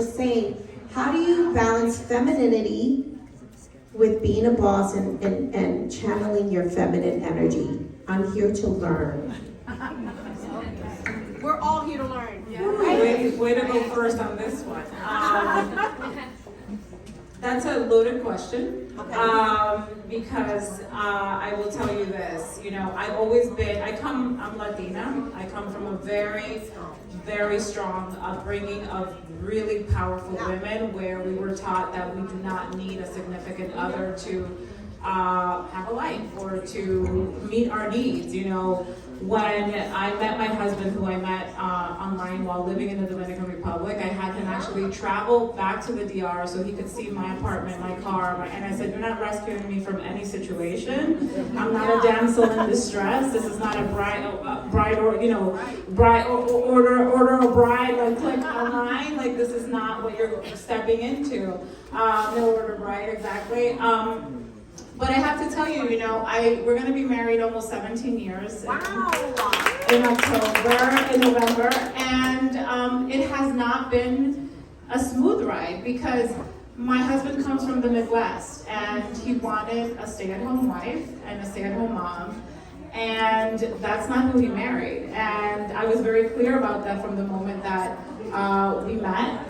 just saying, how do you balance femininity with being a boss and channeling your feminine energy? I'm here to learn. We're all here to learn. Yeah. Way to go first on this one. That's a loaded question. Okay. Because I will tell you this, I'm Latina. I come from a very, very strong upbringing of really powerful women where we were taught that we do not need a significant other to have a life or to meet our needs. When I met my husband, who I met online while living in the Dominican Republic, I had him actually travel back to the DR so he could see my apartment, my car, and I said, "You're not rescuing me from any situation. I'm not a damsel in distress. This is not a order a bride, like click online. Like this is not what you're stepping into. No order bride, exactly." But I have to tell you, we're going to be married almost 17 years. Wow. In November, and it has not been a smooth ride because my husband comes from the Midwest and he wanted a stay-at-home wife and a stay-at-home mom, and that's not who he married. And I was very clear about that from the moment that we met.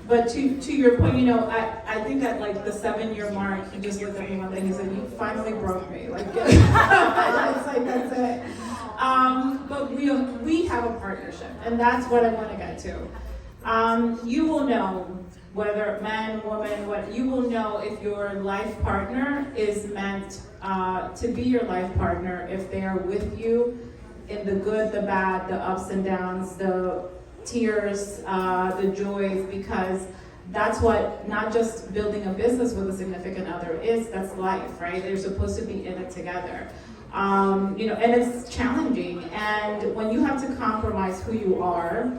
But to your point, I think at like the 7-year mark, he just looked at me one day and he said, "You finally broke me." Like, it's like, that's it. But we have a partnership, and that's what I want to get to. You will know whether man, woman, you will know if your life partner is meant to be your life partner, if they are with you in the good, the bad, the ups and downs, the tears, the joys, because that's what not just building a business with a significant other is. That's life, right? They're supposed to be in it together. And it's challenging. And when you have to compromise who you are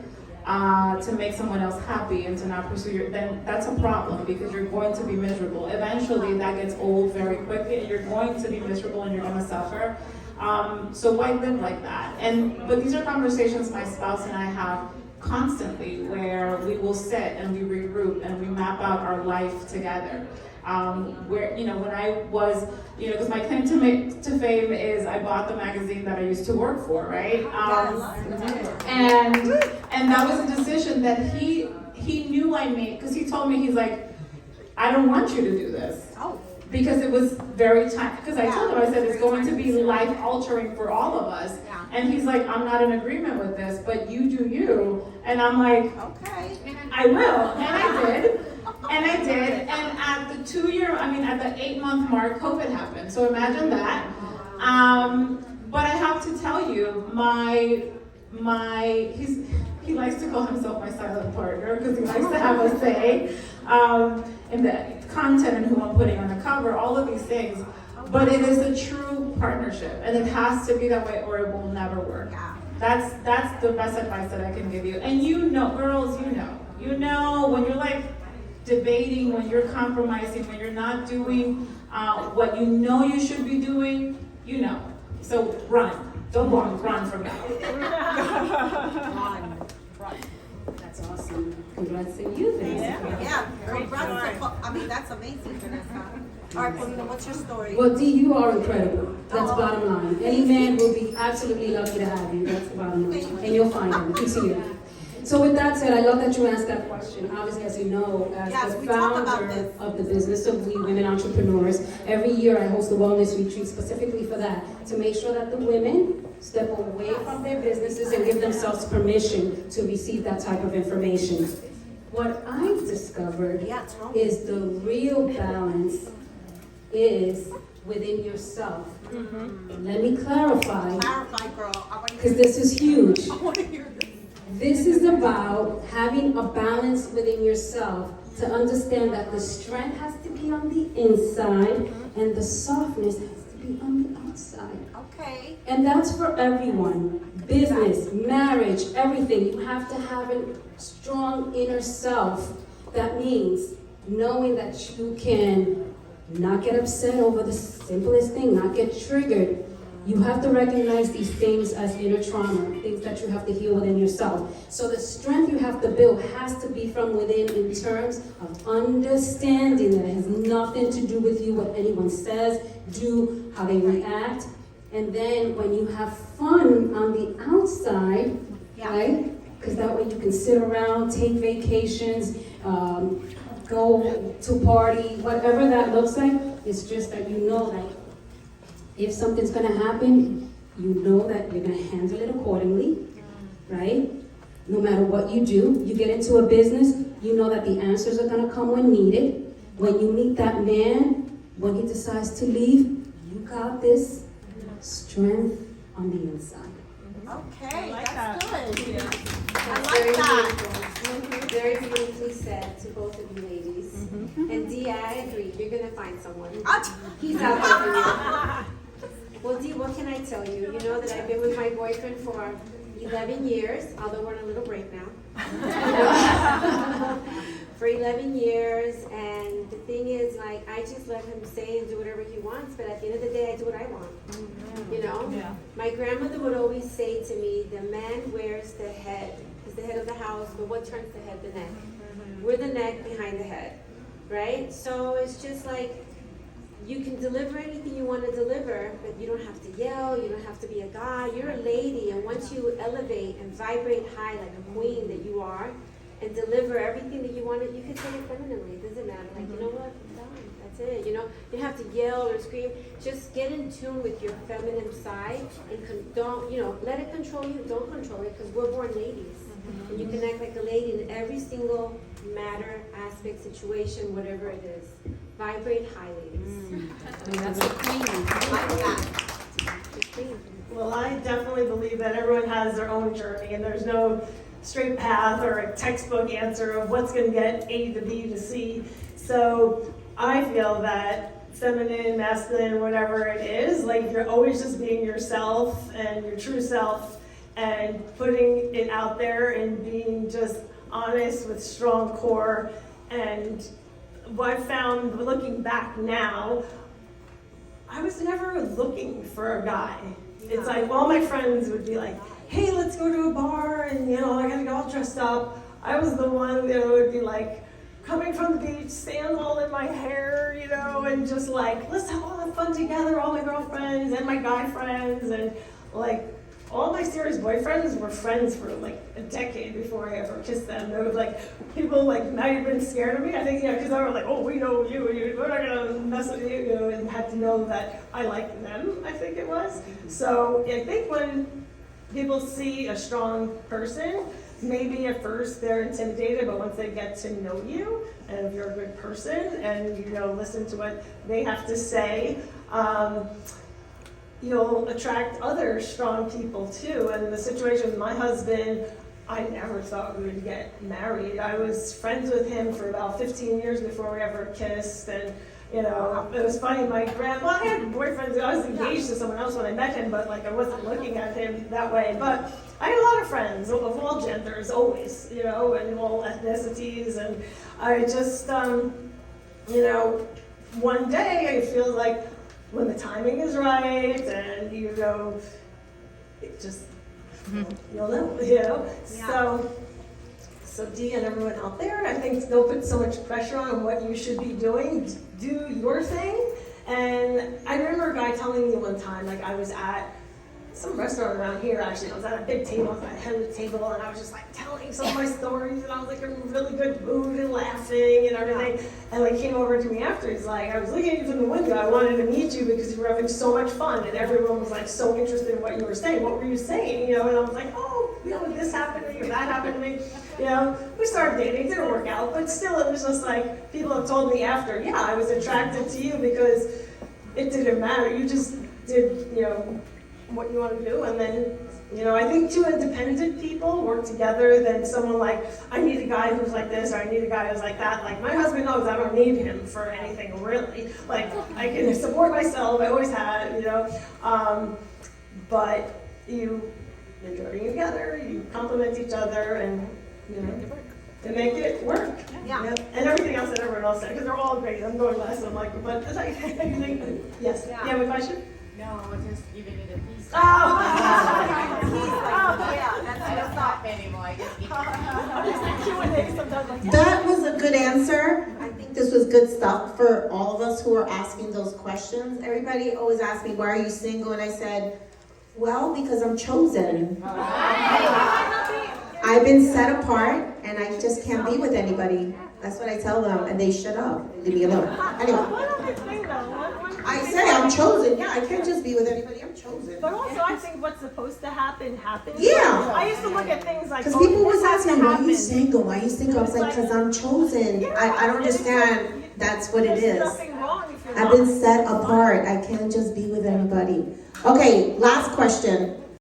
to make someone else happy and to not pursue then that's a problem because you're going to be miserable. Eventually, that gets old very quickly, and you're going to be miserable and you're going to suffer. So why live like that? But these are conversations my spouse and I have constantly, where we will sit and we regroup and we map out our life together. When I was, because my claim to fame is I bought the magazine that I used to work for, right? And that was a decision that he knew I made, because he told me, he's like, "I don't want you to do this." Oh. Because it was very time, because I told him, I said, it's going to be life altering for all of us. Yeah. And he's like, "I'm not in agreement with this, but you do you." And I'm like, Okay. "I will." And I did. And at the at the 8-month mark, COVID happened. So imagine that. But I have to tell you, he likes to call himself my silent partner because he likes to have a say in the content and who I'm putting on the cover, all of these things. But it is a true partnership, and it has to be that way, or it will never work. That's the best advice that I can give you. And girls, when you're like debating, when you're compromising, when you're not doing what you should be doing, So run, don't walk, run from now. Run. That's awesome. Congrats to you, Vanessa. Yeah. That's amazing, Vanessa. All right, Paulina, what's your story? Well, Dee, you are incredible. That's bottom line. Any man will be absolutely lucky to have you. That's the bottom line. And you'll find him. Peace to you. So with that said, I love that you asked that question. Obviously, as you know, as the founder of the business of We Women Entrepreneurs, every year I host a wellness retreat specifically for that, to make sure that the women step away from their businesses and give themselves permission to receive that type of information. What I've discovered is the real balance is within yourself. Let me clarify. Clarify, girl. Because this is huge. I want to hear this. This is about having a balance within yourself to understand that the strength has to be on the inside and the softness has to be on the outside. Okay. And that's for everyone. Business, marriage, everything. You have to have a strong inner self. That means knowing that you can not get upset over the simplest thing, not get triggered. You have to recognize these things as inner trauma, things that you have to heal within yourself. So the strength you have to build has to be from within in terms of understanding that it has nothing to do with you, what anyone says, do, how they react. And then when you have fun on the outside, right? Because that way you can sit around, take vacations, go to party, whatever that looks like. It's just that you know that if something's gonna happen, you know that you're gonna handle it accordingly, right? No matter what you do, you get into a business, you know that the answers are gonna come when needed. When you meet that man, when he decides to leave, you got this strength on the inside. Okay, like that's that. good. I That's like very that. beautiful. Very beautifully said to both of you ladies. And Dee, I agree. You're gonna find someone. He's out there for you. Well, Dee, what can I tell you? You know that I've been with my boyfriend for 11 years, although we're on a little break now. For 11 years, and the thing is, like, I just let him say and do whatever he wants, but at the end of the day, I do what I want. You know? Yeah. My grandmother would always say to me, the man wears the head, is the head of the house, but what turns the head? The neck. We're the neck behind the head, right? So it's just like, you can deliver anything you want to deliver, but you don't have to yell, you don't have to be a guy, you're a lady, and once you elevate and vibrate high like a queen that you are, and deliver everything that you wanted, you can say it femininely, it doesn't matter, like, you know what, I'm done, that's it, you know, you don't have to yell or scream, just get in tune with your feminine side, and don't, you know, let it control you, don't control it, because we're born ladies, and you can act like a lady in every single matter, aspect, situation, whatever it is. Vibrate high, ladies. That's the queen. I like that. The queen. Well, I definitely believe that everyone has their own journey and there's no straight path or a textbook answer of what's going to get A to B to C. So I feel that feminine, masculine, whatever it is, like you're always just being yourself and your true self and putting it out there and being just honest with strong core. And what I found looking back now, I was never looking for a guy. It's like all my friends would be like, hey, let's go to a bar and you know, I gotta get all dressed up. I was the one that would be like coming from the beach, sand all in my hair, you know, and just like, let's have all the fun together, all my girlfriends and my guy friends, and like all my serious boyfriends were friends for like a decade before I ever kissed them. There was like, people like might have been scared of me. I think, yeah, because I was like, oh, we know you, we're not gonna mess with you, you know, and had to know that I liked them, I think it was. So I think when people see a strong person, maybe at first they're intimidated, but once they get to know you, and if you're a good person, and you know, listen to what they have to say, you'll attract other strong people too. And the situation with my husband, I never thought we would get married. I was friends with him for about 15 years before we ever kissed. And you know, it was funny, I had boyfriends, I was engaged to someone else when I met him, but like I wasn't looking at him that way. But I had a lot of friends of all genders, always, you know, and all ethnicities. And I just, you know, one day I feel like when the timing is right and you know, it just, you'll know, you know. Yeah. So Dee and everyone out there, I think don't put so much pressure on what you should be doing. Do your thing. And I remember a guy telling me one time, like I was at some restaurant around here actually. I was at a big table, I was at the head of the table, and I was just like telling some of my stories, and I was like in a really good mood and laughing and everything. And like came over to me after, he's like, I was looking at you from the window, I wanted to meet you because you were having so much fun, and everyone was like so interested in what you were saying. What were you saying? You know, and I was like, oh, you know, this happened to me or that happened to me. You know, we started dating, it didn't work out, but still it was just like, people have told me after, yeah, I was attracted to you because it didn't matter. You just did, you know, what you want to do. And then, you know, I think two independent people work together than someone like, I need a guy who's like this or I need a guy who's like that. Like my husband knows I don't need him for anything really. Like I can support myself, I always have, you know. But you enjoy being together, you complement each other, and you know, to make it work. Yeah. You know? And everything else that everyone else said, because they're all great. I'm going last, I'm like, but it's like, yes. Yeah. You have a question? No, just giving it a piece. Oh. Yeah, that's I don't stop anymore. I just give it. Sometimes like, That was a good answer. I think this was good stuff for all of us who are asking those questions. Everybody always asks me, why are you single? And I said, well, because I'm chosen. I've been set apart and I just can't be with anybody. That's what I tell them, and they shut up. Leave me alone. Anyway, what other thing though? I say I'm chosen. Yeah, I can't just be with anybody. I'm chosen. But also, I think what's supposed to happen happens. Yeah. I used to look at things like, Because people this was has to asking, why are you happen. single? Why are you single? I was like, because I'm chosen. I don't understand. That's what it There's is. nothing wrong if you're I've not. been set apart. I can't just be with anybody. Okay, last question.